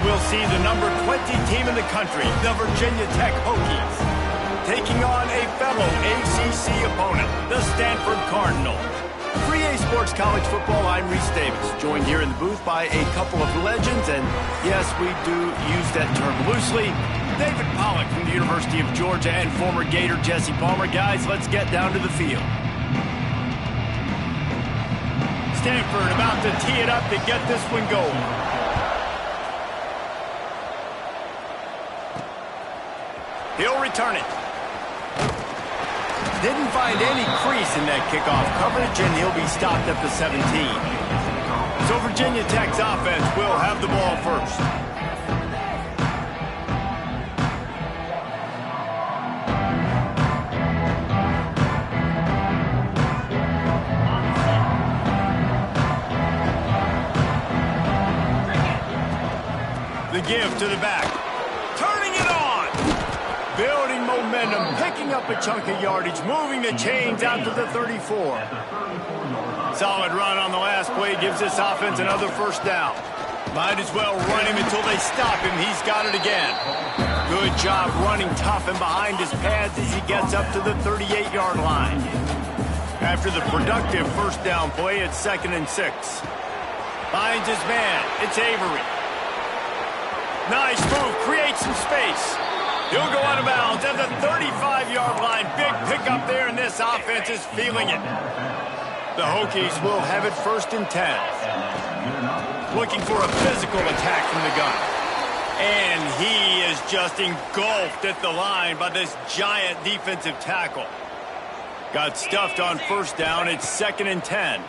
we'll see the number 20 team in the country, the Virginia Tech Hokies, taking on a fellow ACC opponent, the Stanford Cardinal. For EA Sports College Football, I'm Reese Davis, joined here in the booth by a couple of legends, and yes, we do use that term loosely. David Pollack from the University of Georgia and former Gator Jesse Palmer. Guys, let's get down to the field. Stanford about to tee it up to get this one going. He'll return it. Didn't find any crease in that kickoff coverage, and he'll be stopped at the 17. So Virginia Tech's offense will have the ball first. The give to the back. Turning it on. Building momentum, picking up a chunk of yardage, moving the chains out to the 34. Solid run on the last play gives this offense another first down. Might as well run him until they stop him. He's got it again. Good job running tough and behind his pads as he gets up to the 38-yard line. After the productive first down play, it's 2nd and 6. Finds his man. It's Avery. Nice move, creates some space. He'll go out of bounds at the 35-yard line. Big pickup there, and this offense is feeling it. The Hokies will have it 1st and 10. Looking for a physical attack from the gun. And he is just engulfed at the line by this giant defensive tackle. Got stuffed on first down. It's 2nd and 10.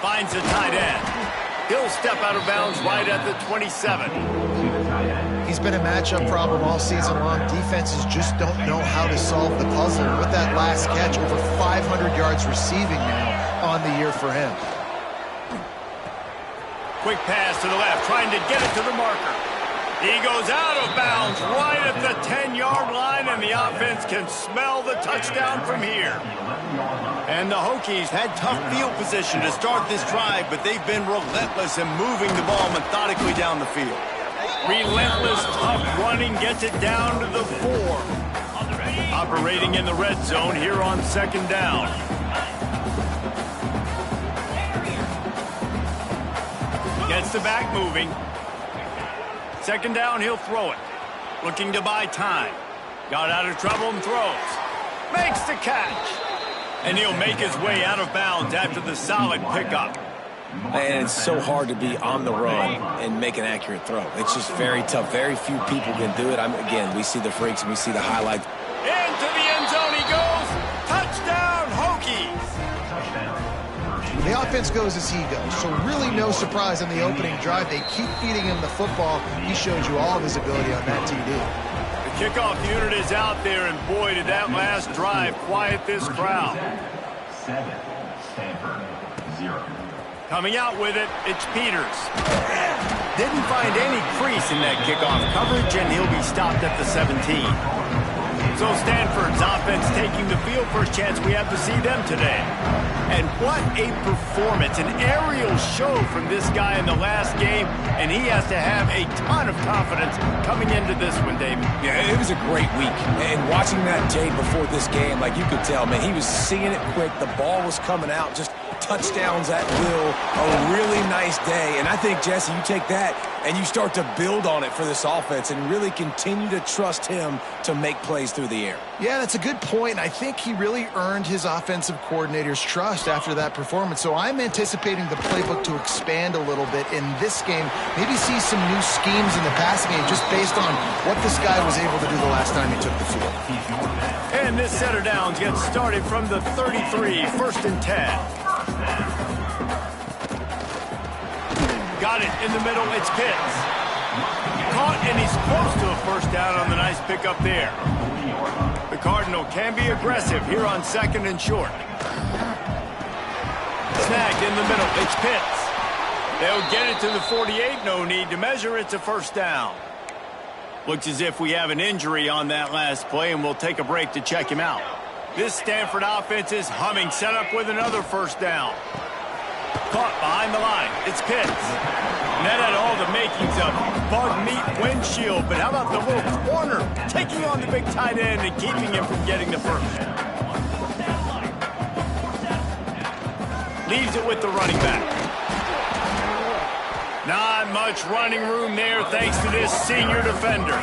Finds the tight end. He'll step out of bounds right at the 27. He's been a matchup problem all season long. Defenses just don't know how to solve the puzzle. With that last catch, over 500 yards receiving now on the year for him. Quick pass to the left, trying to get it to the marker. He goes out of bounds right at the 10-yard line, and the offense can smell the touchdown from here. And the Hokies had tough field position to start this drive, but they've been relentless in moving the ball methodically down the field. Relentless, tough running gets it down to the 4. Operating in the red zone here on 2nd down. Gets the back moving. 2nd down, he'll throw it. Looking to buy time. Got out of trouble and throws. Makes the catch. And he'll make his way out of bounds after the solid pickup. And it's so hard to be on the run and make an accurate throw. It's just very tough. Very few people can do it. Again, we see the freaks and we see the highlights. Into the end zone he goes. Touchdown, Hokies. The offense goes as he goes, so really no surprise on the opening drive. They keep feeding him the football. He showed you all of his ability on that TD. The kickoff unit is out there, and boy, did that last drive quiet this crowd. 7, Stanford, 0. Coming out with it, it's Peters. Didn't find any crease in that kickoff coverage, and he'll be stopped at the 17. So Stanford's offense taking the field. First chance we have to see them today. And what a performance, an aerial show from this guy in the last game, and he has to have a ton of confidence coming into this one, David. Yeah, it was a great week. And watching that tape before this game, like you could tell, man, he was seeing it quick. The ball was coming out, just touchdowns at will. A really nice day. And I think, Jesse, you take that and you start to build on it for this offense and really continue to trust him to make plays through the air. Yeah, that's a good point. I think he really earned his offensive coordinator's trust after that performance. So I'm anticipating the playbook to expand a little bit in this game. Maybe see some new schemes in the passing game just based on what this guy was able to do the last time he took the field. And this setter downs gets started from the 33, 1st and 10. Got it in the middle, it's Pitts. Caught, and he's close to a first down on the nice pickup there. The Cardinal can be aggressive here on 2nd and short. Snagged in the middle, it's Pitts. They'll get it to the 48, no need to measure, it's a first down. Looks as if we have an injury on that last play, and we'll take a break to check him out. This Stanford offense is humming, set up with another first down. Caught behind the line. It's Pitts. And that had all the makings of bug meat windshield. But how about the little corner taking on the big tight end and keeping him from getting the first? Leaves it with the running back. Not much running room there thanks to this senior defender.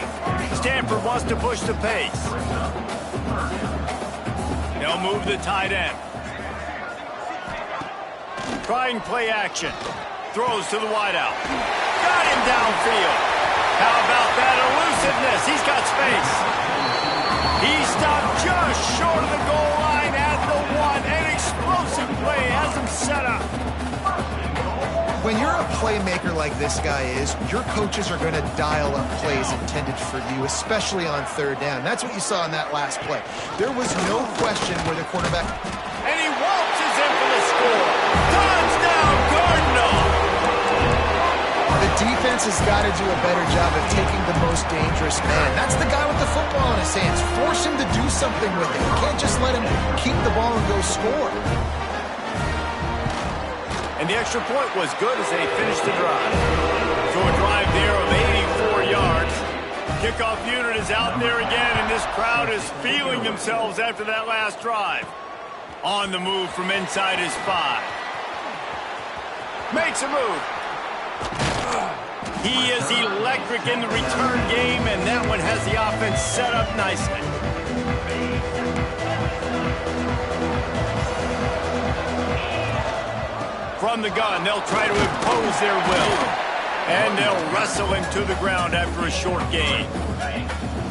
Stanford wants to push the pace. They'll move the tight end. Trying play action. Throws to the wideout. Got him downfield. How about that elusiveness? He's got space. He stopped just short of the goal line at the 1. An explosive play has him set up. When you're a playmaker like this guy is, your coaches are going to dial up plays intended for you, especially on third down. That's what you saw in that last play. There was no question where the quarterback... And he waltzes in for the score. Touchdown, Cardinal! The defense has got to do a better job of taking the most dangerous man. That's the guy with the football in his hands. Force him to do something with it. You can't just let him keep the ball and go score. And the extra point was good as they finished the drive. So a drive there of 84 yards. Kickoff unit is out there again, and this crowd is feeling themselves after that last drive. On the move from inside his 5. Makes a move. He is electric in the return game, and that one has the offense set up nicely. From the gun, they'll try to impose their will. And they'll wrestle him to the ground after a short gain.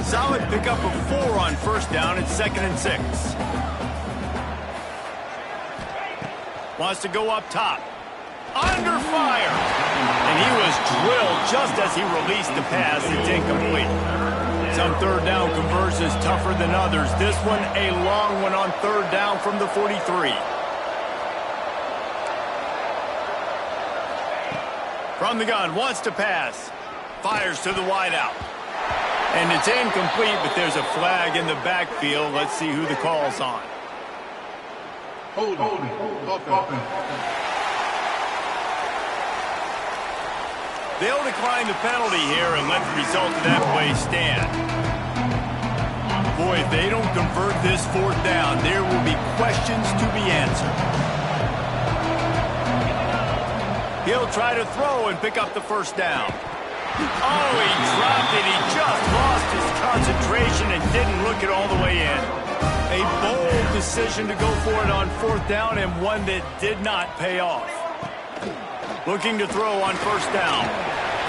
Solid pickup of 4 on first down and 2nd and 6. Wants to go up top. Under fire. And he was drilled just as he released the pass. It's incomplete. Some third down conversions tougher than others. This one a long one on third down from the 43. From the gun, wants to pass. Fires to the wideout. And it's incomplete, but there's a flag in the backfield. Let's see who the call's on. They'll decline the penalty here and let the result of that play stand. Boy, if they don't convert this 4th down, there will be questions to be answered. He'll try to throw and pick up the first down. Oh, he dropped it. He just lost his concentration and didn't look it all the way in. A bold decision to go for it on 4th down and one that did not pay off. Looking to throw on first down.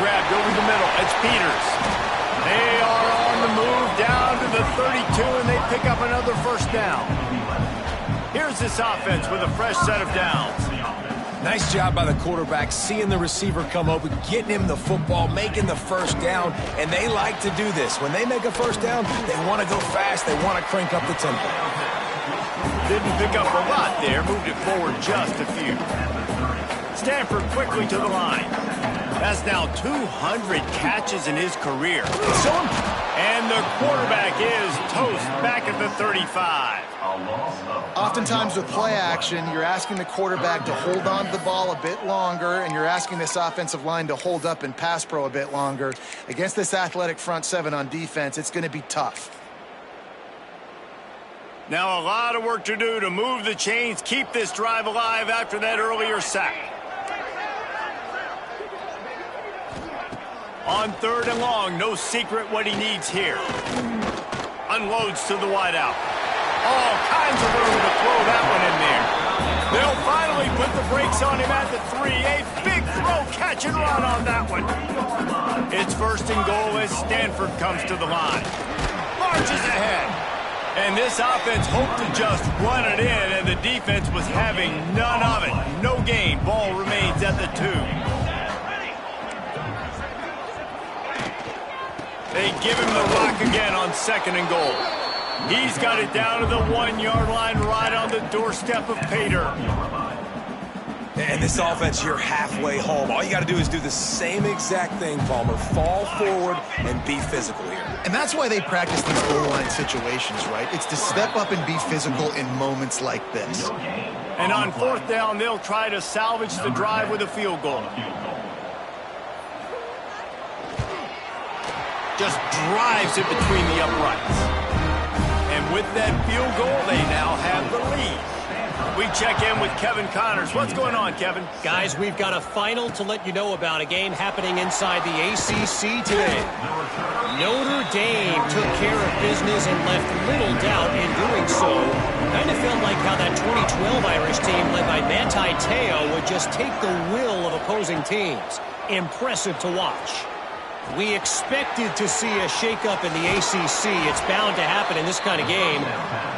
Grabbed over the middle. It's Peters. They are on the move down to the 32, and they pick up another first down. Here's this offense with a fresh set of downs. Nice job by the quarterback, seeing the receiver come open, getting him the football, making the first down, and they like to do this. When they make a first down, they want to go fast, they want to crank up the tempo. Didn't pick up a lot there, moved it forward just a few. Stanford quickly to the line. That's now 200 catches in his career. And the quarterback is toast back at the 35. Oftentimes with play action, you're asking the quarterback to hold on to the ball a bit longer, and you're asking this offensive line to hold up and pass pro a bit longer. Against this athletic front 7 on defense, it's going to be tough. Now a lot of work to do to move the chains, keep this drive alive after that earlier sack. On 3rd and long, no secret what he needs here. Unloads to the wideout. All kinds of room to throw that one in there. They'll finally put the brakes on him at the 3. A big throw, catch and run on that one. It's 1st and goal as Stanford comes to the line. Marches ahead. And this offense hoped to just run it in, and the defense was having none of it. No gain. Ball remains at the 2. They give him the rock again on 2nd and goal. He's got it down to the 1-yard line right on the doorstep of Pater. And this offense, you're halfway home. All you got to do is do the same exact thing, Palmer. Fall forward and be physical here. And that's why they practice these goal line situations, right? It's to step up and be physical in moments like this. And on 4th down, they'll try to salvage the drive with a field goal. Just drives it between the uprights. And with that field goal, they now have the lead. We check in with Kevin Connors. What's going on, Kevin? Guys, we've got a final to let you know about, a game happening inside the ACC today. Notre Dame took care of business and left little doubt in doing so. Kind of felt like how that 2012 Irish team led by Manti Te'o would just take the will of opposing teams. Impressive to watch. We expected to see a shakeup in the ACC. It's bound to happen in this kind of game.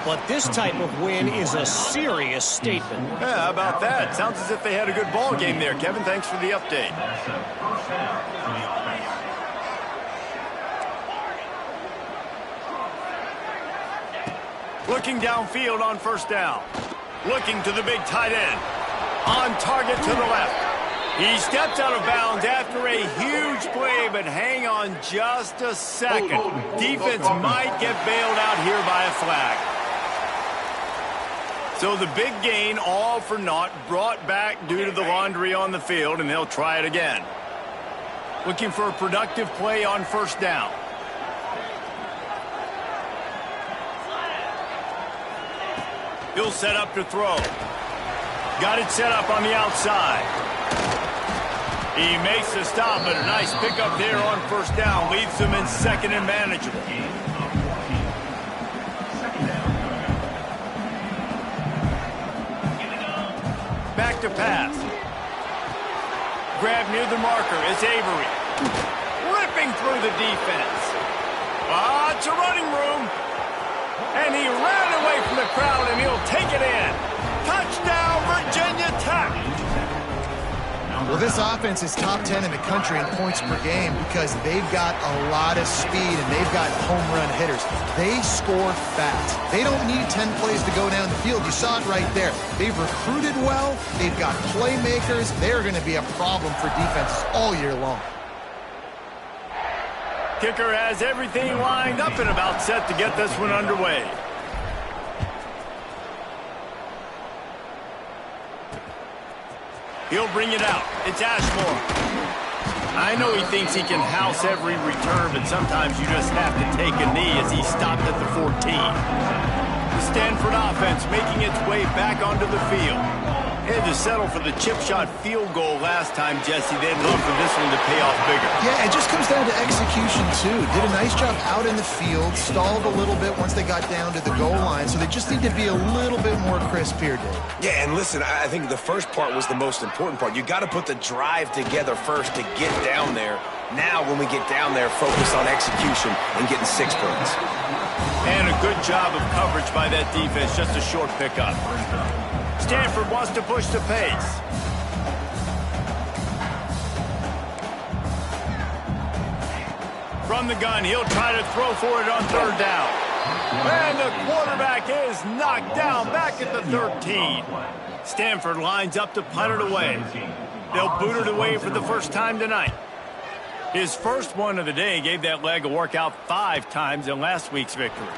But this type of win is a serious statement. Yeah, how about that? Sounds as if they had a good ball game there, Kevin. Thanks for the update. Looking downfield on first down. Looking to the big tight end. On target to the left. He steps out of bounds after a huge play, but hang on just a second. Defense might get bailed out here by a flag. So the big gain, all for naught, brought back due to the laundry on the field, and they'll try it again. Looking for a productive play on first down. He'll set up to throw. Got it set up on the outside. He makes the stop, but a nice pickup there on first down. Leaves them in second and manageable. Back to pass. Grab near the marker is Avery. Ripping through the defense. It's a running room. And he ran away from the crowd, and he'll take it in. Touchdown, Virginia Tech. Well, this offense is top 10 in the country in points per game because they've got a lot of speed and they've got home run hitters. They score fast. They don't need 10 plays to go down the field. You saw it right there. They've recruited well. They've got playmakers. They're going to be a problem for defenses all year long. Kicker has everything lined up and about set to get this one underway. He'll bring it out. It's Ashmore. I know he thinks he can house every return, but sometimes you just have to take a knee as he stopped at the 14. The Stanford offense making its way back onto the field. Had to settle for the chip shot field goal last time, Jesse. They'd love for this one to pay off bigger. Yeah, it just comes down to execution, too. Did a nice job out in the field, stalled a little bit once they got down to the goal line, so they just need to be a little bit more crisp here, Dave. Yeah, and listen, I think the first part was the most important part. You got to put the drive together first to get down there. Now, when we get down there, focus on execution and getting 6 points. And a good job of coverage by that defense, just a short pickup. Stanford wants to push the pace. From the gun, he'll try to throw for it on third down. And the quarterback is knocked down back at the 13. Stanford lines up to punt it away. They'll boot it away for the first time tonight. His first one of the day gave that leg a workout 5 times in last week's victory.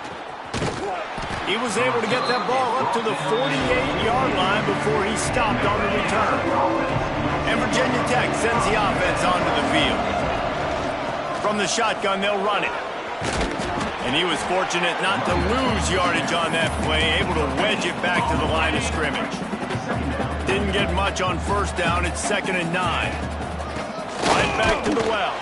He was able to get that ball up to the 48-yard line before he stopped on the return. And Virginia Tech sends the offense onto the field. From the shotgun, they'll run it. And he was fortunate not to lose yardage on that play, able to wedge it back to the line of scrimmage. Didn't get much on first down. It's 2nd and 9. Right back to the well.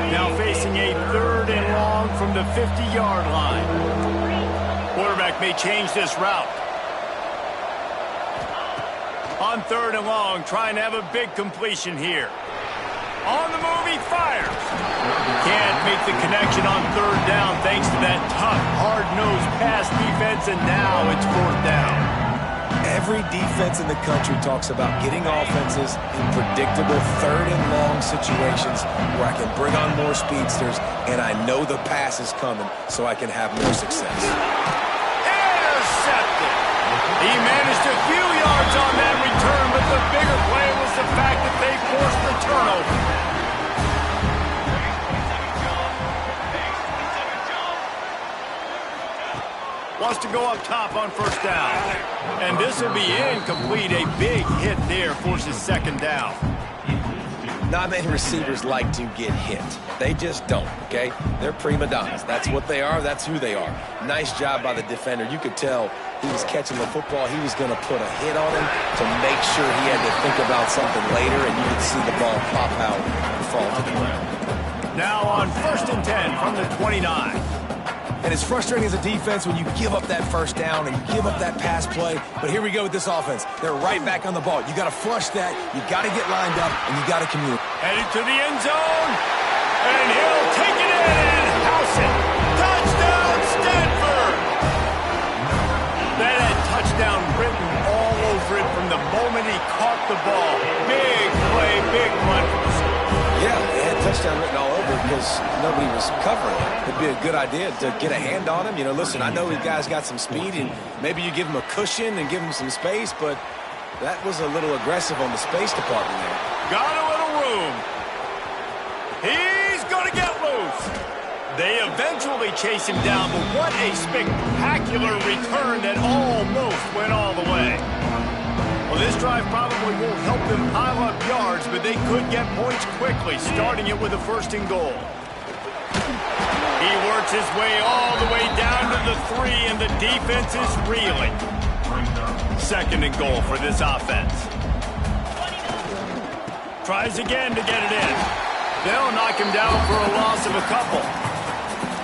Now facing a 3rd and long from the 50-yard line. Quarterback may change this route. On 3rd and long, trying to have a big completion here. On the move, he fires. Can't make the connection on 3rd down thanks to that tough, hard-nosed pass defense, and now it's 4th down. Every defense in the country talks about getting offenses in predictable 3rd and long situations where I can bring on more speedsters and I know the pass is coming so I can have more success. Intercepted. He managed a few yards on that return, but the bigger play was the fact that they forced the turnover. Wants to go up top on first down. And this will be incomplete. A big hit there forces 2nd down. not many receivers like to get hit. They just don't, okay? They're prima donnas. That's what they are. That's who they are. Nice job by the defender. You could tell he was catching the football. He was going to put a hit on him to make sure he had to think about something later, and you could see the ball pop out and fall to the ground. Now on 1st and 10 from the 29. And it's frustrating as a defense when you give up that first down and you give up that pass play. But here we go with this offense. They're right back on the ball. You got to flush that. You got to get lined up, and you got to communicate. Headed to the end zone. And he'll take it in and house it. Touchdown, Stanford! That had touchdown written all over it from the moment he caught the ball. Big play, big run for the score. Yeah, they had touchdown written all over because nobody was covering it. It'd be a good idea to get a hand on him. You know, listen, I know the guy's got some speed, and maybe you give him a cushion and give him some space, but that was a little aggressive on the space department there. Got a little room. He's going to get loose. They eventually chase him down, but what a spectacular return that almost went all the way. Well, this drive probably won't help them pile up yards, but they could get points quickly, starting it with a 1st and goal. He works his way all the way down to the 3, and the defense is reeling. 2nd and goal for this offense. Tries again to get it in. They'll knock him down for a loss of a couple.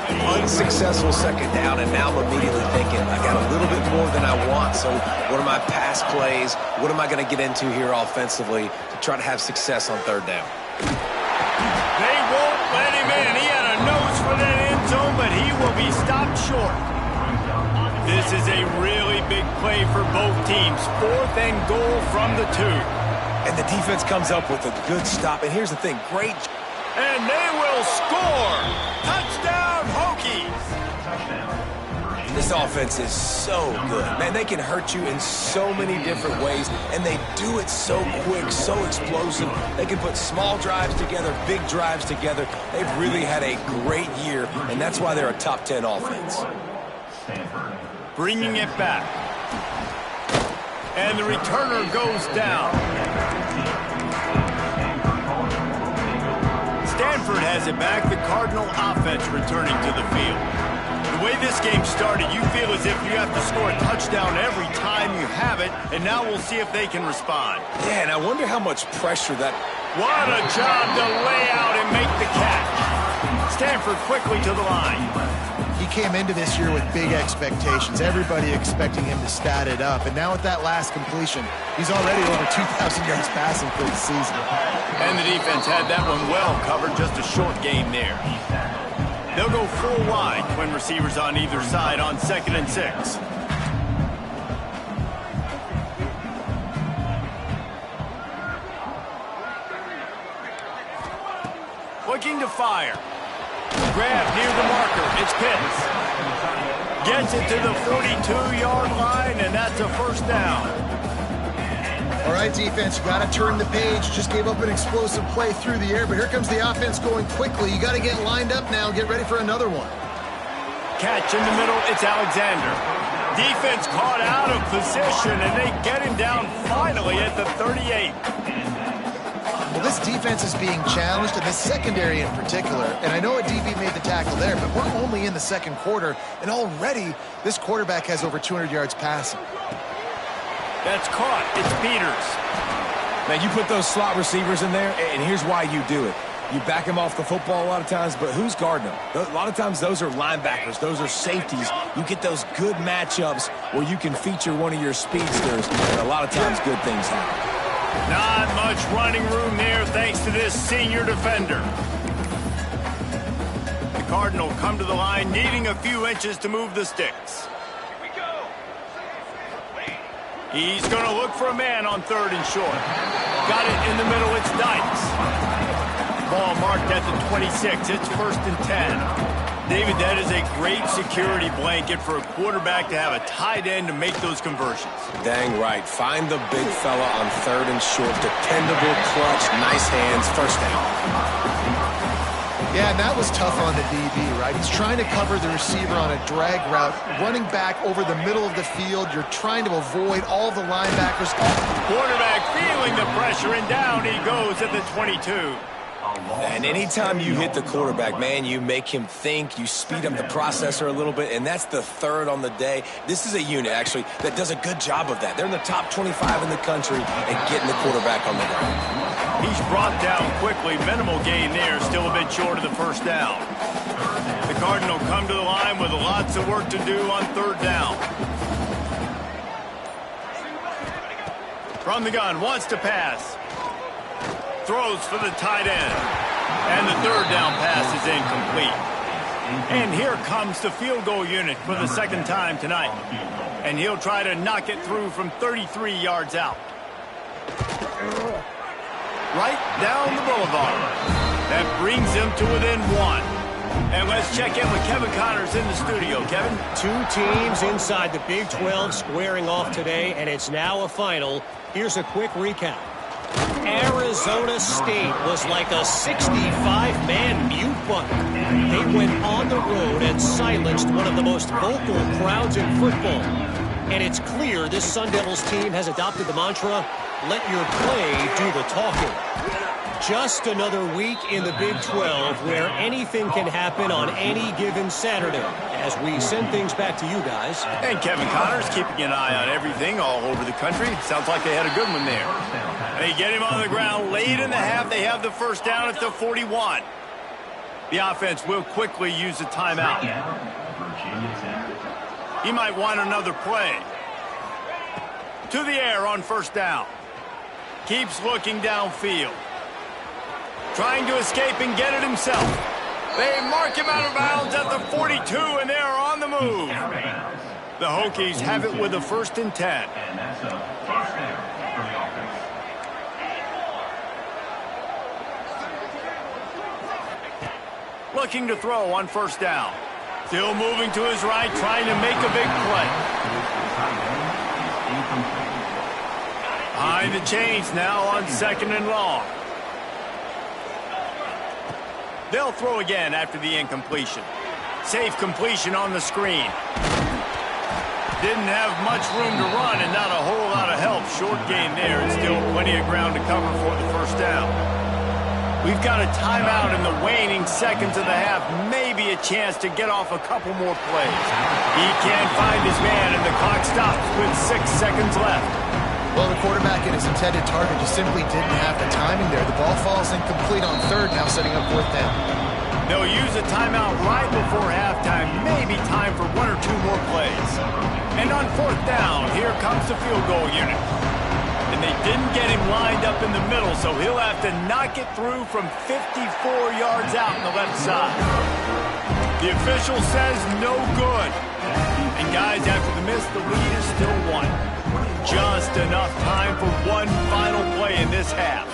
Unsuccessful 2nd down, and now I'm immediately thinking, I got a little bit more than I want, so what are my pass plays? What am I going to get into here offensively to try to have success on 3rd down? They won't let him in. He had a nose for that end zone, but he will be stopped short. This is a really big play for both teams. 4th and goal from the 2. And the defense comes up with a good stop, and here's the thing, great. And they will score. Touchdown, Hokies. This offense is so good. Man, they can hurt you in so many different ways, and they do it so quick, so explosive. They can put small drives together, big drives together. They've really had a great year, and that's why they're a top 10 offense. Bringing it back. And the returner goes down. Stanford has it back. The Cardinal offense returning to the field. The way this game started, you feel as if you have to score a touchdown every time you have it, and now we'll see if they can respond. Yeah, and I wonder how much pressure that... What a job to lay out and make the catch. Stanford quickly to the line. He came into this year with big expectations. Everybody expecting him to stat it up. And now with that last completion, he's already over 2,000 yards passing for the season. And the defense had that one well covered, just a short game there. They'll go full wide, twin receivers on either side on 2nd and 6. Looking to fire. Grab near the marker. It's Pitts. Gets it to the 42-yard line, and that's a 1st down. All right, defense, you got to turn the page. Just gave up an explosive play through the air, but here comes the offense going quickly. You got to get lined up now. Get ready for another one. Catch in the middle. It's Alexander. Defense caught out of position, and they get him down finally at the 38. Well, this defense is being challenged, and the secondary in particular. And I know a DB made the tackle there, but we're only in the 2nd quarter, and already this quarterback has over 200 yards passing. That's caught. It's Peters. Man, you put those slot receivers in there, and here's why you do it. You back them off the football a lot of times, but who's guarding them? A lot of times those are linebackers. Those are safeties. You get those good matchups where you can feature one of your speedsters, and a lot of times good things happen. Not much running room there thanks to this senior defender. The Cardinal come to the line needing a few inches to move the sticks. He's going to look for a man on 3rd and short. Got it in the middle. It's Dykes. Ball marked at the 26. It's 1st and 10. David, that is a great security blanket for a quarterback to have a tight end to make those conversions. Dang right. Find the big fella on 3rd and short. Dependable, clutch, nice hands, 1st down. Yeah, and that was tough on the DB, right? He's trying to cover the receiver on a drag route, running back over the middle of the field. You're trying to avoid all the linebackers. Quarterback feeling the pressure, and down he goes at the 22. And anytime you hit the quarterback, man, you make him think, you speed up the processor a little bit, and that's the third on the day. This is a unit, actually, that does a good job of that. They're in the top 25 in the country and getting the quarterback on the ground. He's brought down quickly. Minimal gain there, still a bit short of the first down. The Cardinal come to the line with lots of work to do on third down. From the gun, wants to pass. Throws for the tight end. And the third down pass is incomplete. And here comes the field goal unit for the second time tonight. And he'll try to knock it through from 33 yards out. Right down the boulevard. That brings him to within one. And let's check in with Kevin Connors in the studio. Kevin? Two teams inside the Big 12 squaring off today, and it's now a final. Here's a quick recap. Arizona State was like a 65-man mute button. They went on the road and silenced one of the most vocal crowds in football. And it's clear this Sun Devils team has adopted the mantra, let your play do the talking. Just another week in the Big 12 where anything can happen on any given Saturday. As we send things back to you guys. And Kevin Connors keeping an eye on everything all over the country. Sounds like they had a good one there. They get him on the ground late in the half. They have the first down at the 41. The offense will quickly use a timeout. He might want another play. To the air on first down. Keeps looking downfield. Trying to escape and get it himself. They mark him out of bounds at the 42, and they are on the move. The Hokies have it with a 1st and 10. And that's a first down for the offense. Looking to throw on first down. Still moving to his right, trying to make a big play. Behind the chains now on 2nd and long. They'll throw again after the incompletion. Safe completion on the screen. Didn't have much room to run and not a whole lot of help. Short gain there and still plenty of ground to cover for the first down. We've got a timeout in the waning seconds of the half. Maybe a chance to get off a couple more plays. He can't find his man and the clock stops with 6 seconds left. Well, the quarterback and his intended target just simply didn't have the timing there. The ball falls incomplete on third, now setting up 4th down. They'll use a timeout right before halftime. Maybe time for 1 or 2 more plays. And on 4th down, here comes the field goal unit. And they didn't get him lined up in the middle, so he'll have to knock it through from 54 yards out on the left side. The official says no good. And guys, after the miss, the lead is still 1. Just enough time for one final play in this half.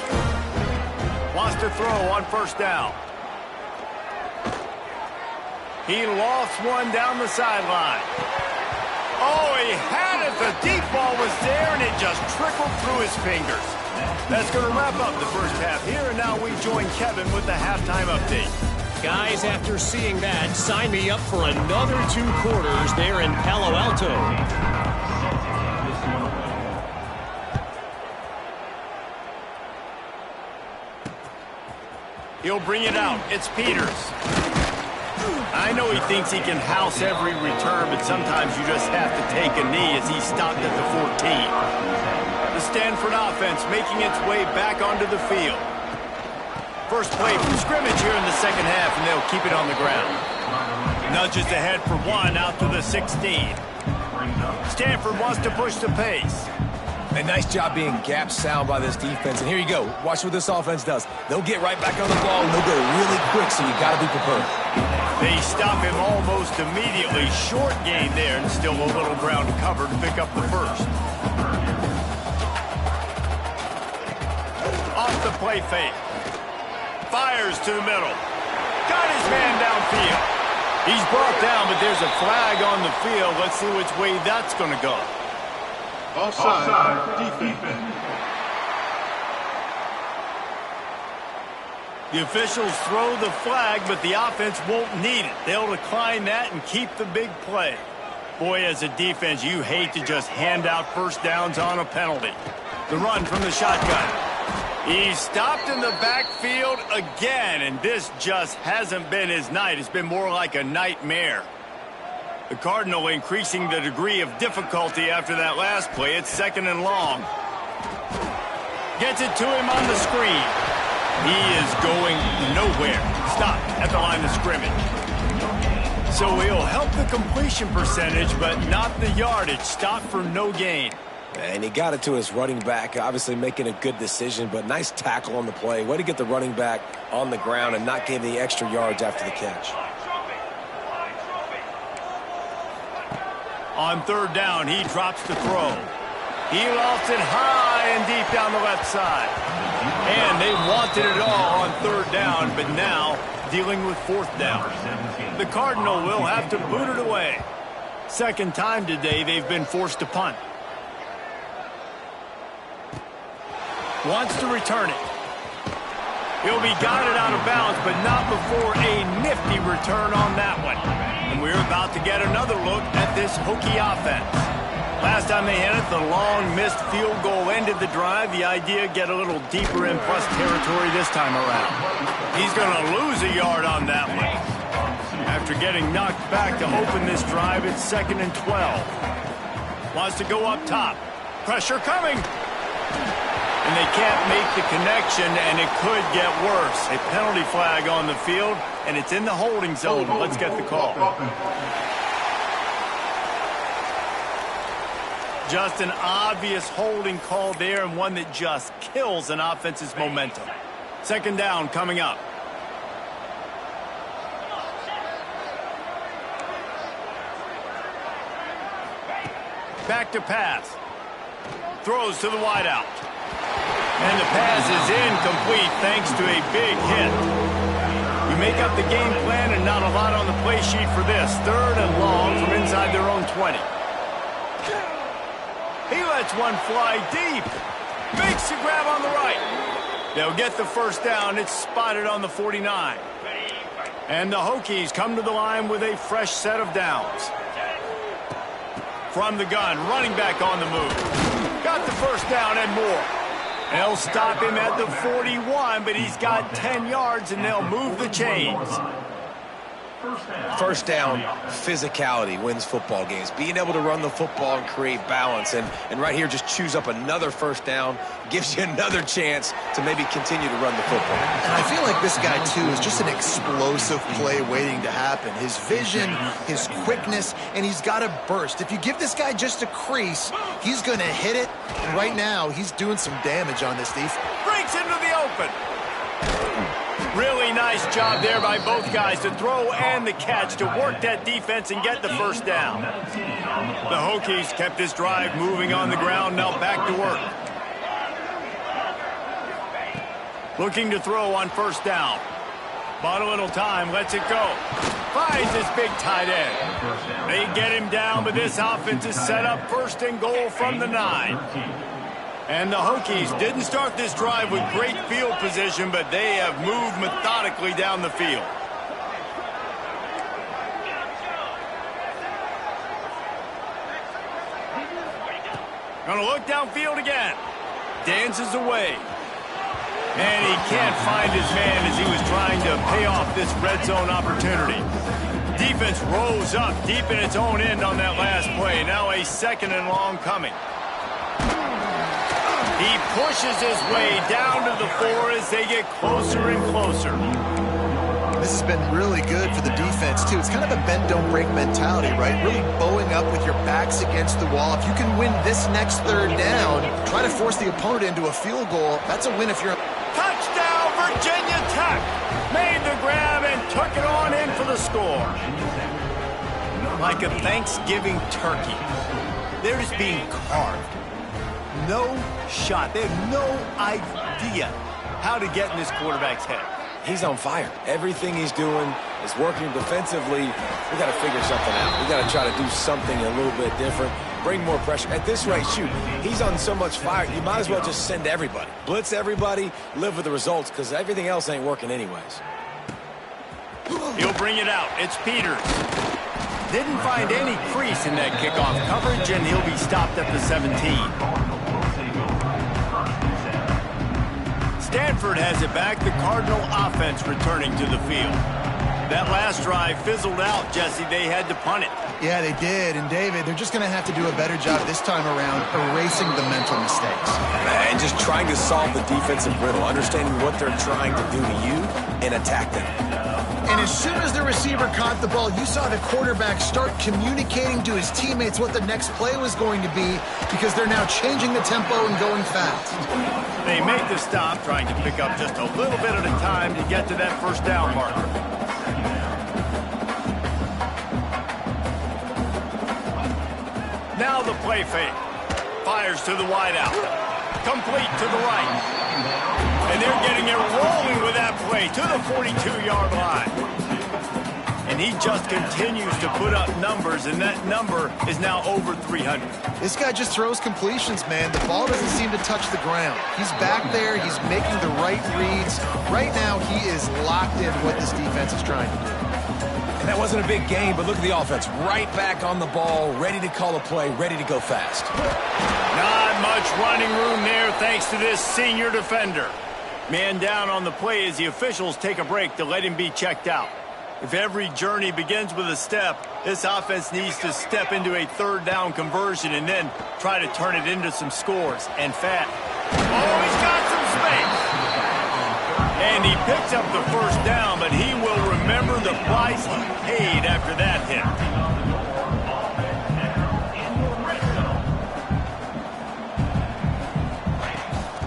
Wants to throw on first down. He lost one down the sideline. Oh, he had it. The deep ball was there, and it just trickled through his fingers. That's going to wrap up the first half here, and now we join Kevin with the halftime update. Guys, after seeing that, sign me up for another 2 quarters there in Palo Alto. He'll bring it out. It's Peters. I know he thinks he can house every return, but sometimes you just have to take a knee as he stopped at the 14. The Stanford offense making its way back onto the field. First play from scrimmage here in the second half, and they'll keep it on the ground. Nudges ahead for 1 out to the 16. Stanford wants to push the pace. A nice job being gap sound by this defense. And here you go. Watch what this offense does. They'll get right back on the ball, and they'll go really quick, so you got to be prepared. They stop him almost immediately. Short gain there, and still a little ground to cover to pick up the first. Off the play fake. Fires to the middle. Got his man downfield. He's brought down, but there's a flag on the field. Let's see which way that's going to go. Offside defense. The officials throw the flag, but the offense won't need it. They'll decline that and keep the big play. Boy, as a defense, you hate to just hand out first downs on a penalty. The run from the shotgun. He's stopped in the backfield again, and this just hasn't been his night. It's been more like a nightmare. The Cardinal increasing the degree of difficulty after that last play. It's 2nd and long. Gets it to him on the screen. He is going nowhere. Stopped at the line of scrimmage. So he'll help the completion percentage, but not the yardage. Stopped for no gain. And he got it to his running back, obviously making a good decision, but nice tackle on the play. Way to get the running back on the ground and not give the extra yards after the catch. On 3rd down, he drops the throw. He lofts it high and deep down the left side. And they wanted it all on 3rd down, but now dealing with 4th down. The Cardinal will have to boot it away. 2nd time today they've been forced to punt. Wants to return it. He'll be guided out of bounds, but not before a nifty return on that one. And we're about to get another look at this Hokie offense. Last time they had it, the long missed field goal ended the drive. The idea, get a little deeper in plus territory this time around. He's going to lose a yard on that one. After getting knocked back to open this drive, it's 2nd and 12. Wants to go up top. Pressure coming. And they can't make the connection, and it could get worse. A penalty flag on the field, and it's in the holding zone. Let's get the call. Just an obvious holding call there, and one that just kills an offense's momentum. 2nd down coming up. Back to pass. Throws to the wideout. And the pass is incomplete thanks to a big hit. You make up the game plan and not a lot on the play sheet for this. 3rd and long from inside their own 20. He lets one fly deep. Makes the grab on the right. They'll get the 1st down. It's spotted on the 49. And the Hokies come to the line with a fresh set of downs. From the gun, running back on the move. Got the 1st down and more. They'll stop him at the 41, but he's got 10 yards, and they'll move the chains. 1st down, physicality wins football games. Being able to run the football and create balance. And right here, just choose up another 1st down. Gives you another chance to maybe continue to run the football. And I feel like this guy, too, is just an explosive play waiting to happen. His vision, his quickness, and he's got a burst. If you give this guy just a crease, he's going to hit it. And right now, he's doing some damage on this defense. Breaks into the open. Really nice job there by both guys to throw and the catch to work that defense and get the 1st down. The Hokies kept this drive moving on the ground, now back to work. Looking to throw on 1st down. Bought a little time, lets it go. Finds his big tight end. They get him down, but this offense is set up 1st and goal from the 9. And the Hokies didn't start this drive with great field position, but they have moved methodically down the field. Gonna look downfield again. Dances away. And he can't find his man as he was trying to pay off this red zone opportunity. Defense rose up deep in its own end on that last play. Now a 2nd and long coming. He pushes his way down to the 4 as they get closer and closer. This has been really good for the defense, too. It's kind of a bend-don't-break mentality, right? Really bowing up with your backs against the wall. If you can win this next 3rd down, try to force the opponent into a field goal. That's a win if you're... Touchdown, Virginia Tech! Made the grab and took it on in for the score. Like a Thanksgiving turkey. They're just being carved. No shot. They have no idea how to get in this quarterback's head. He's on fire. Everything he's doing is working defensively. We got to figure something out. We got to try to do something a little bit different. Bring more pressure. At this rate, shoot, he's on so much fire, you might as well just send everybody. Blitz everybody, live with the results, because everything else ain't working anyways. He'll bring it out. It's Peters. Didn't find any crease in that kickoff coverage, and he'll be stopped at the 17. Stanford has it back. The Cardinal offense returning to the field. That last drive fizzled out, Jesse. They had to punt it. Yeah, they did. And, David, they're just going to have to do a better job this time around erasing the mental mistakes. And just trying to solve the defensive riddle, understanding what they're trying to do to you and attack them. And as soon as the receiver caught the ball, you saw the quarterback start communicating to his teammates what the next play was going to be because they're now changing the tempo and going fast. They make the stop, trying to pick up just a little bit at a time to get to that first down marker. Now the play fake. Fires to the wideout. Complete to the right. And they're getting it rolling with that play to the 42-yard line. And he just continues to put up numbers, and that number is now over 300. This guy just throws completions, man. The ball doesn't seem to touch the ground. He's back there. He's making the right reads. Right now, he is locked in what this defense is trying to do. And that wasn't a big game, but look at the offense. Right back on the ball, ready to call a play, ready to go fast. Not much running room there thanks to this senior defender. Man down on the play as the officials take a break to let him be checked out. If every journey begins with a step, this offense needs to step into a third down conversion and then try to turn it into some scores and fast. Oh, he's got some space. And he picks up the first down, but he will remember the price he paid after that hit.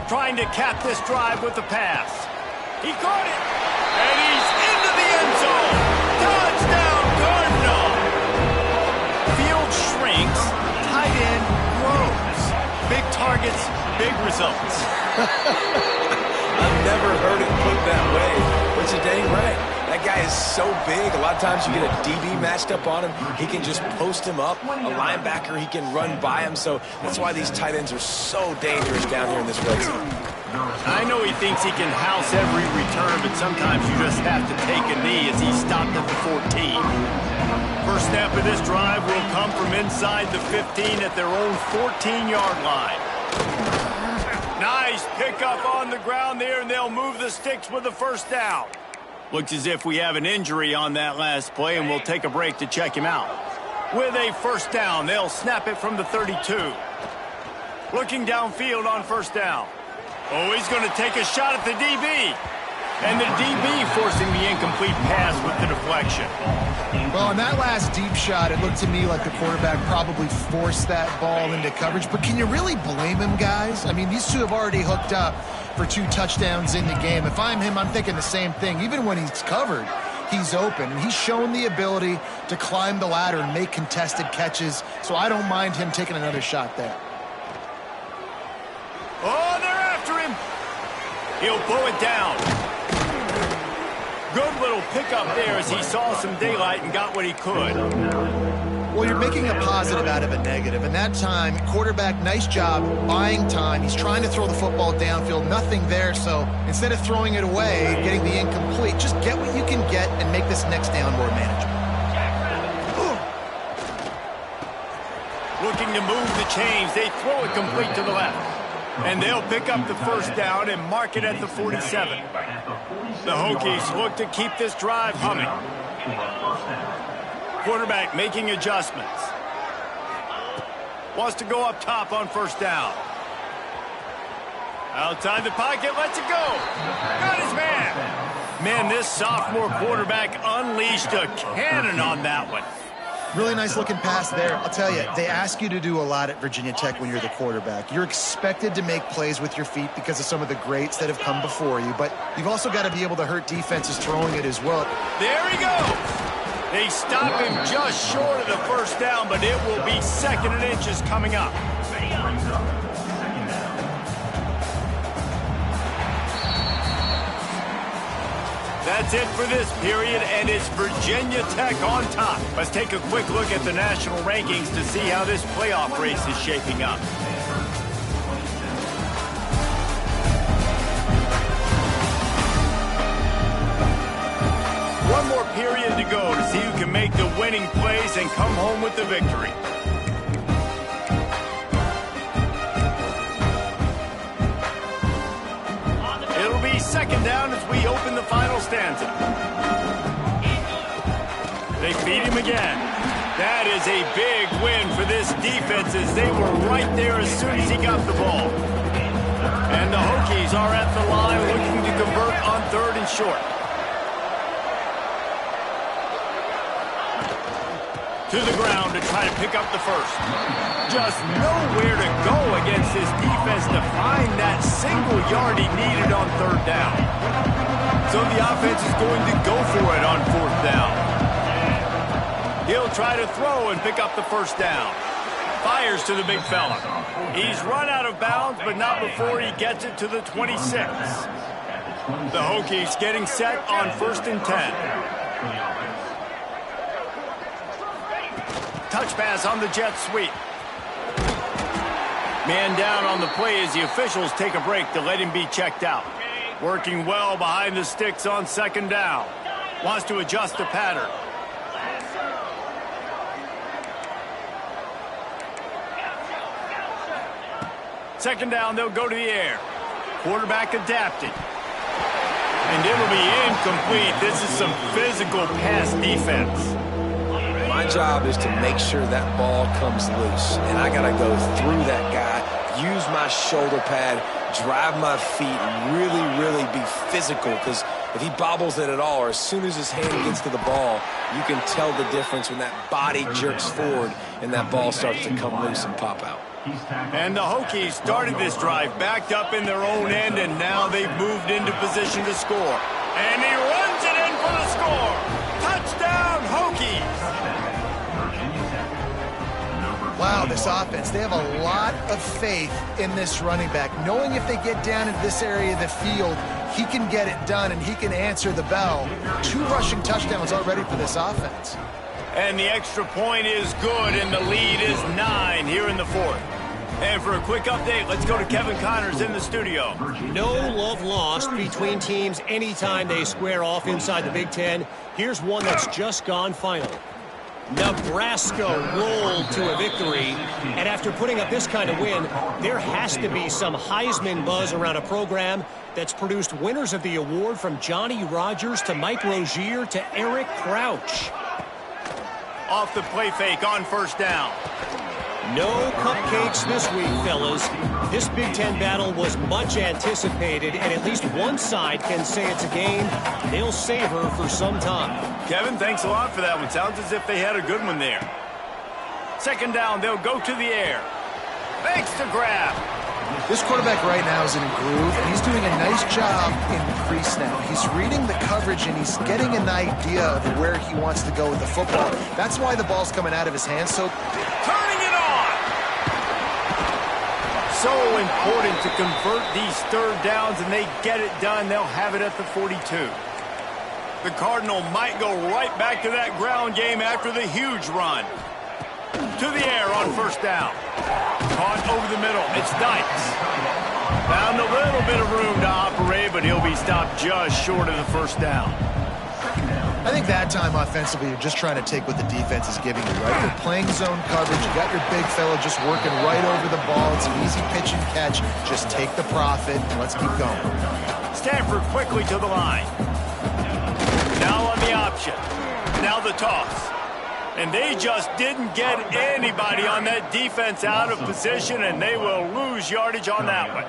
Trying to cap this drive with the pass. He caught it, and he's into the end zone. Touchdown, Cardinal. Field shrinks, tight end grows. Big targets, big results. I've never heard it put that way, but you're dang right. That guy is so big. A lot of times you get a DB matched up on him. He can just post him up. A linebacker, he can run by him. So that's why these tight ends are so dangerous down here in this red zone. I know he thinks he can house every return, but sometimes you just have to take a knee as he stopped at the 14. First snap of this drive will come from inside the 15 at their own 14-yard line. Nice pickup on the ground there, and they'll move the sticks with the first down. Looks as if we have an injury on that last play, and we'll take a break to check him out. With a first down, they'll snap it from the 32. Looking downfield on first down. Oh, he's going to take a shot at the DB. And the DB forcing the incomplete pass with the deflection. Well, in that last deep shot, it looked to me like the quarterback probably forced that ball into coverage. But can you really blame him, guys? I mean, these two have already hooked up for 2 touchdowns in the game. If I'm him, I'm thinking the same thing. Even when he's covered, he's open. And he's shown the ability to climb the ladder and make contested catches. So I don't mind him taking another shot there. Oh, they're after him. He'll pull it down. Good little pickup there as he saw some daylight and got what he could. Well, you're making a positive out of a negative. And that time, quarterback, nice job buying time. He's trying to throw the football downfield. Nothing there. So instead of throwing it away, getting the incomplete, just get what you can get and make this next down more manageable. Looking to move the chains. They throw it complete to the left. And they'll pick up the first down and mark it at the 47. The Hokies look to keep this drive humming. Quarterback making adjustments. Wants to go up top on first down. Outside the pocket, lets it go. Got his man. Man, this sophomore quarterback unleashed a cannon on that one. Really nice looking pass there. I'll tell you, they ask you to do a lot at Virginia Tech when you're the quarterback. You're expected to make plays with your feet because of some of the greats that have come before you, but you've also got to be able to hurt defenses throwing it as well. There he goes. They stop him just short of the first down, but it will be 2nd and inches coming up. That's it for this period, and it's Virginia Tech on top. Let's take a quick look at the national rankings to see how this playoff race is shaping up. One more period to go to see who can make the winning plays and come home with the victory. It'll second down as we open the final stanza. They feed him again. That is a big win for this defense as they were right there as soon as he got the ball. And the Hokies are at the line looking to convert on 3rd and short. To the ground to try to pick up the first. Just nowhere to go against this defense to find that single yard he needed on 3rd down. So the offense is going to go for it on 4th down. He'll try to throw and pick up the first down. Fires to the big fella. He's run out of bounds, but not before he gets it to the 26. The Hokies getting set on 1st and 10. Touch pass on the jet sweep. Man down on the play as the officials take a break to let him be checked out. Working well behind the sticks on 2nd down. Wants to adjust the pattern. Second down, they'll go to the air. Quarterback adapted. And it'll be incomplete. This is some physical pass defense. My job is to make sure that ball comes loose. And I got to go through that guy, use my shoulder pad, drive my feet, and really be physical. Because if he bobbles it at all, or as soon as his hand gets to the ball, you can tell the difference when that body jerks forward and that ball starts to come loose and pop out. And the Hokies started this drive backed up in their own end, and now they've moved into position to score. And he runs it in for the score. Touchdown, Hokies! Wow, this offense, they have a lot of faith in this running back, knowing if they get down into this area of the field, he can get it done and he can answer the bell. 2 rushing touchdowns already for this offense. And the extra point is good, and the lead is 9 here in the 4th. And for a quick update, let's go to Kevin Connors in the studio. No love lost between teams anytime they square off inside the Big Ten. Here's one that's just gone final. Nebraska rolled to a victory, and after putting up this kind of win, there has to be some Heisman buzz around a program that's produced winners of the award from Johnny Rodgers to Mike Rozier to Eric Crouch. Off the play fake on 1st down. No cupcakes this week, fellas. This Big Ten battle was much anticipated, and at least one side can say it's a game they'll savor for some time. Kevin, thanks a lot for that one. Sounds as if they had a good one there. 2nd down, they'll go to the air. Thanks to grab. This quarterback right now is in a groove, and he's doing a nice job in the crease now. He's reading the coverage, and he's getting an idea of where he wants to go with the football. That's why the ball's coming out of his hands. So turning it on. So important to convert these 3rd downs, and they get it done. They'll have it at the 42. The Cardinal might go right back to that ground game after the huge run. To the air on 1st down. Caught over the middle. It's Dykes. Found a little bit of room to operate, but he'll be stopped just short of the 1st down. I think that time offensively, you're just trying to take what the defense is giving you, right? You're playing zone coverage. You got your big fella just working right over the ball. It's an easy pitch and catch. Just take the profit, and let's keep going. Stanford quickly to the line. Now on the option. Now the toss. And they just didn't get anybody on that defense out of position, and they will lose yardage on that one.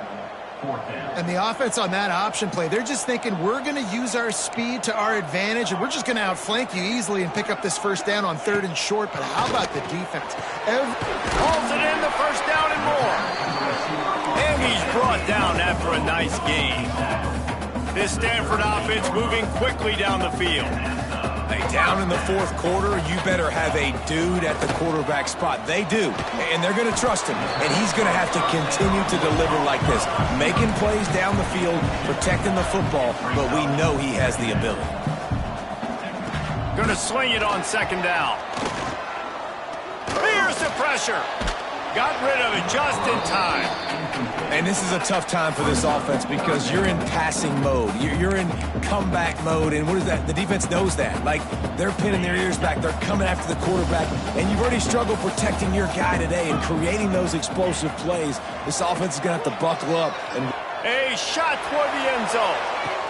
And the offense on that option play, they're just thinking we're going to use our speed to our advantage, and we're just going to outflank you easily and pick up this 1st down on 3rd and short. But how about the defense? Calls it in, the 1st down and more. And he's brought down after a nice game. This Stanford offense moving quickly down the field. Hey, down in the 4th quarter, you better have a dude at the quarterback spot. They do, and they're going to trust him, and he's going to have to continue to deliver like this, making plays down the field, protecting the football, but we know he has the ability. Going to sling it on 2nd down. Here's the pressure. Got rid of it just in time. And this is a tough time for this offense because you're in passing mode. You're in comeback mode, and what is that? The defense knows that. Like, they're pinning their ears back. They're coming after the quarterback, and you've already struggled protecting your guy today and creating those explosive plays. This offense is going to have to buckle up. And a shot toward the end zone.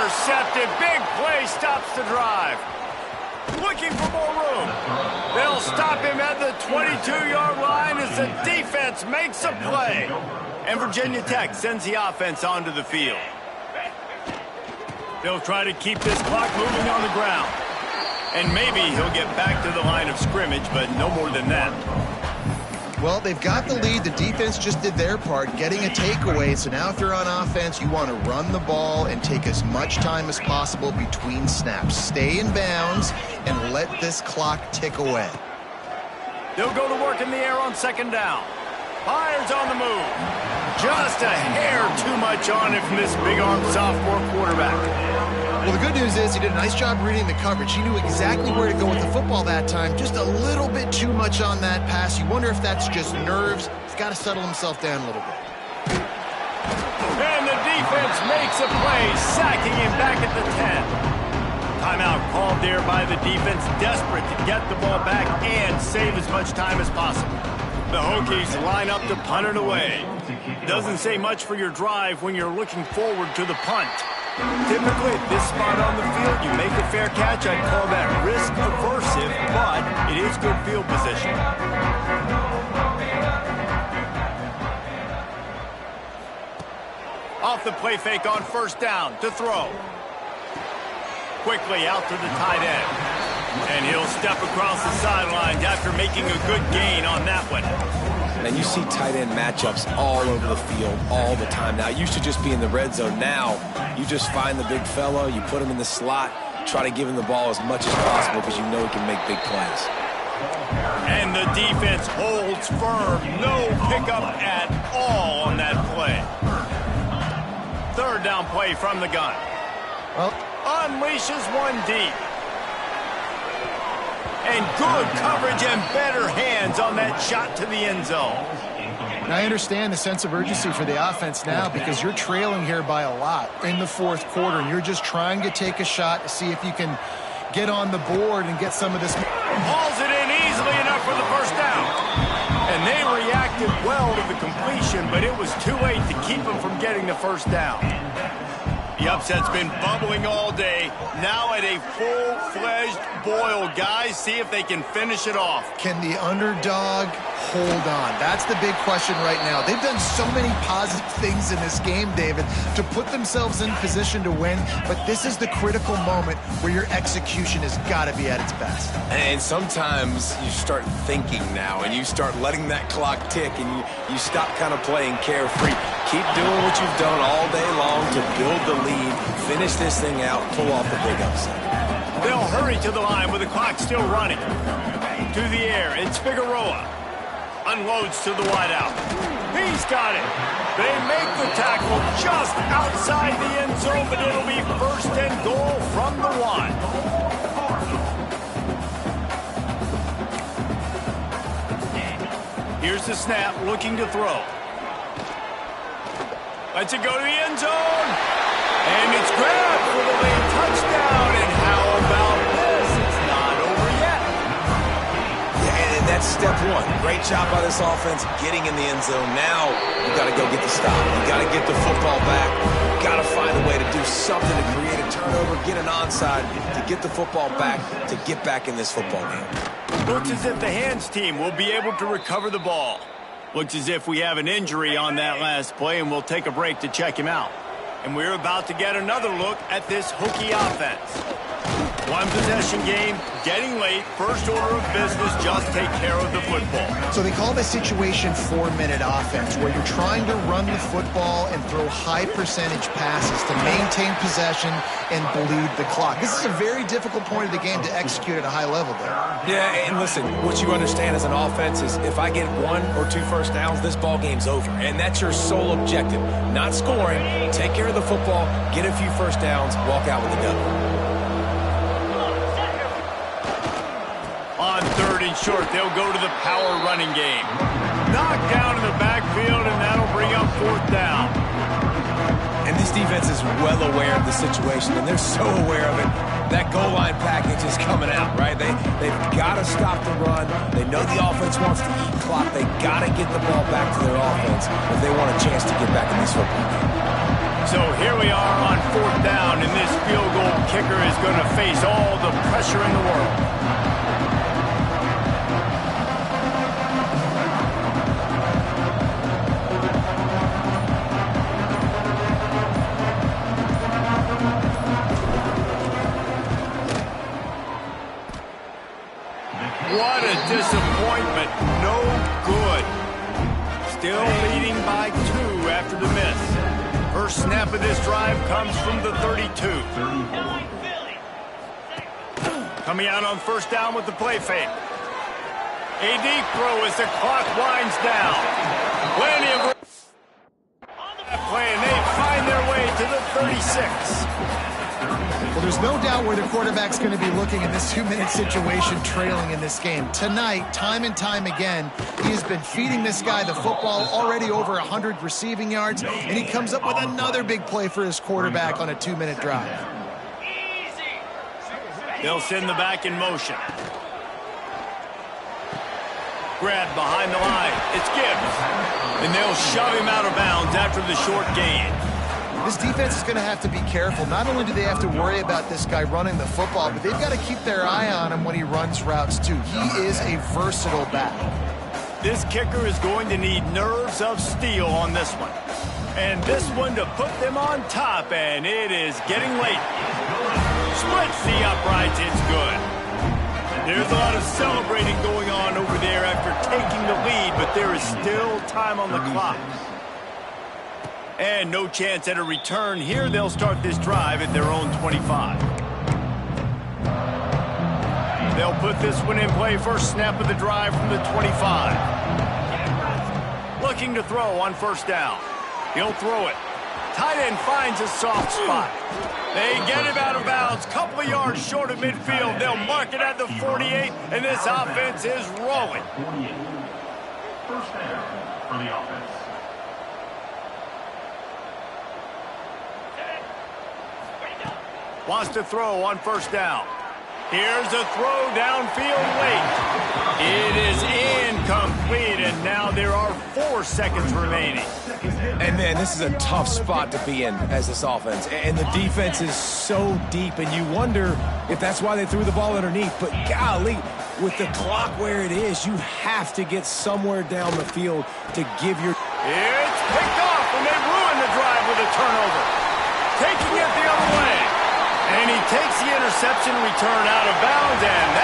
Intercepted. Big play stops the drive. Looking for more room. They'll stop him at the 22-yard line as the defense makes a play. And Virginia Tech sends the offense onto the field. They'll try to keep this clock moving on the ground. And maybe he'll get back to the line of scrimmage, but no more than that. Well, they've got the lead. The defense just did their part, getting a takeaway. So now if you're on offense, you want to run the ball and take as much time as possible between snaps. Stay in bounds and let this clock tick away. They'll go to work in the air on second down. Fires on the move. Just a hair too much on it from this big-armed sophomore quarterback. Well, the good news is he did a nice job reading the coverage. He knew exactly where to go with the football that time. Just a little bit too much on that pass. You wonder if that's just nerves. He's got to settle himself down a little bit. And the defense makes a play, sacking him back at the 10. Timeout called there by the defense, desperate to get the ball back and save as much time as possible. The Hokies line up to punt it away. Doesn't say much for your drive when you're looking forward to the punt. Typically, at this spot on the field, you make a fair catch. I'd call that risk aversive, but it is good field position. Off the play fake on first down to throw. Quickly out to the tight end. And he'll step across the sidelines after making a good gain on that one. And you see tight end matchups all over the field all the time. Now, it used to just be in the red zone. Now, you just find the big fellow, you put him in the slot, try to give him the ball as much as possible because you know he can make big plays. And the defense holds firm. No pickup at all on that play. Third down play from the gun. Well, unleashes one deep. And good coverage and better hands on that shot to the end zone. and I understand the sense of urgency for the offense now because you're trailing here by a lot in the fourth quarter, and you're just trying to take a shot to see if you can get on the board and get some of this. Hauls it in easily enough for the first down. And they reacted well to the completion, but it was too late to keep them from getting the first down. The upset's been bubbling all day. Now at a full-fledged boil. Guys, see if they can finish it off. Can the underdog hold on? That's the big question right now. They've done so many positive things in this game, David, to put themselves in position to win, but this is the critical moment where your execution has got to be at its best. And sometimes you start thinking now, and you start letting that clock tick, and you stop kind of playing carefree. Keep doing what you've done all day long to build the lead, finish this thing out, pull off the big upset. They'll hurry to the line with the clock still running. To the air, it's Figueroa. Unloads to the wideout. He's got it. They make the tackle just outside the end zone, but it'll be first and goal from the 1. Here's the snap, looking to throw. Lets it go to the end zone. And it's grabbed for the late touchdown. And how about this? It's not over yet. Yeah, and that's step one. Great job by this offense getting in the end zone. Now you got to go get the stop. You got to get the football back. You got to find a way to do something to create a turnover, get an onside, to get the football back, to get back in this football game. Looks as if the hands team will be able to recover the ball. Looks as if we have an injury on that last play, and we'll take a break to check him out. And we're about to get another look at this Hokie offense. One possession game, getting late, first order of business, just take care of the football. So they call this situation 4-minute offense, where you're trying to run the football and throw high percentage passes to maintain possession and bleed the clock. This is a very difficult point of the game to execute at a high level there. Yeah, and listen, what you understand as an offense is if I get 1 or 2 first downs, this ball game's over. And that's your sole objective. Not scoring, take care of the football, get a few first downs, walk out with the gun. On 3rd and short, they'll go to the power running game. Knocked down in the backfield, and that'll bring up 4th down. And this defense is well aware of the situation, and they're so aware of it. That goal line package is coming out, right? They've got to stop the run. They know the offense wants to eat clock. They got to get the ball back to their offense if they want a chance to get back in this football game. So here we are on 4th down, and this field goal kicker is going to face all the pressure in the world. What a disappointment. No good. Still leading by 2 after the miss. First snap of this drive comes from the 32. Coming out on 1st down with the play fake. A deep throw as the clock winds down. Plenty of play, and they find their way to the 36. Well, there's no doubt where the quarterback's going to be looking in this 2-minute situation trailing in this game. Tonight, time and time again, he has been feeding this guy the football, already over 100 receiving yards, and he comes up with another big play for his quarterback on a 2-minute drive. They'll send the back in motion. Grab behind the line. It's Gibbs. And they'll shove him out of bounds after the short gain. This defense is going to have to be careful. Not only do they have to worry about this guy running the football, but they've got to keep their eye on him when he runs routes too. He is a versatile back. This kicker is going to need nerves of steel on this one. And this one to put them on top, and it is getting late. Splits the uprights, it's good. There's a lot of celebrating going on over there after taking the lead, but there is still time on the clock. And no chance at a return here. They'll start this drive at their own 25. They'll put this one in play. First snap of the drive from the 25. Looking to throw on 1st down. He'll throw it. Tight end finds a soft spot. They get him out of bounds. Couple of yards short of midfield. They'll mark it at the 48, and this offense is rolling. 48. First down for the offense. Wants to throw on 1st down. Here's a throw downfield late. It is incomplete, and now there are 4 seconds remaining. And, man, this is a tough spot to be in as this offense. And the defense is so deep, and you wonder if that's why they threw the ball underneath. But, golly, with the clock where it is, you have to get somewhere down the field to give your... It's picked off, and they ruin the drive with a turnover. Taking it the other way. And he takes the interception, return out of bounds, and that's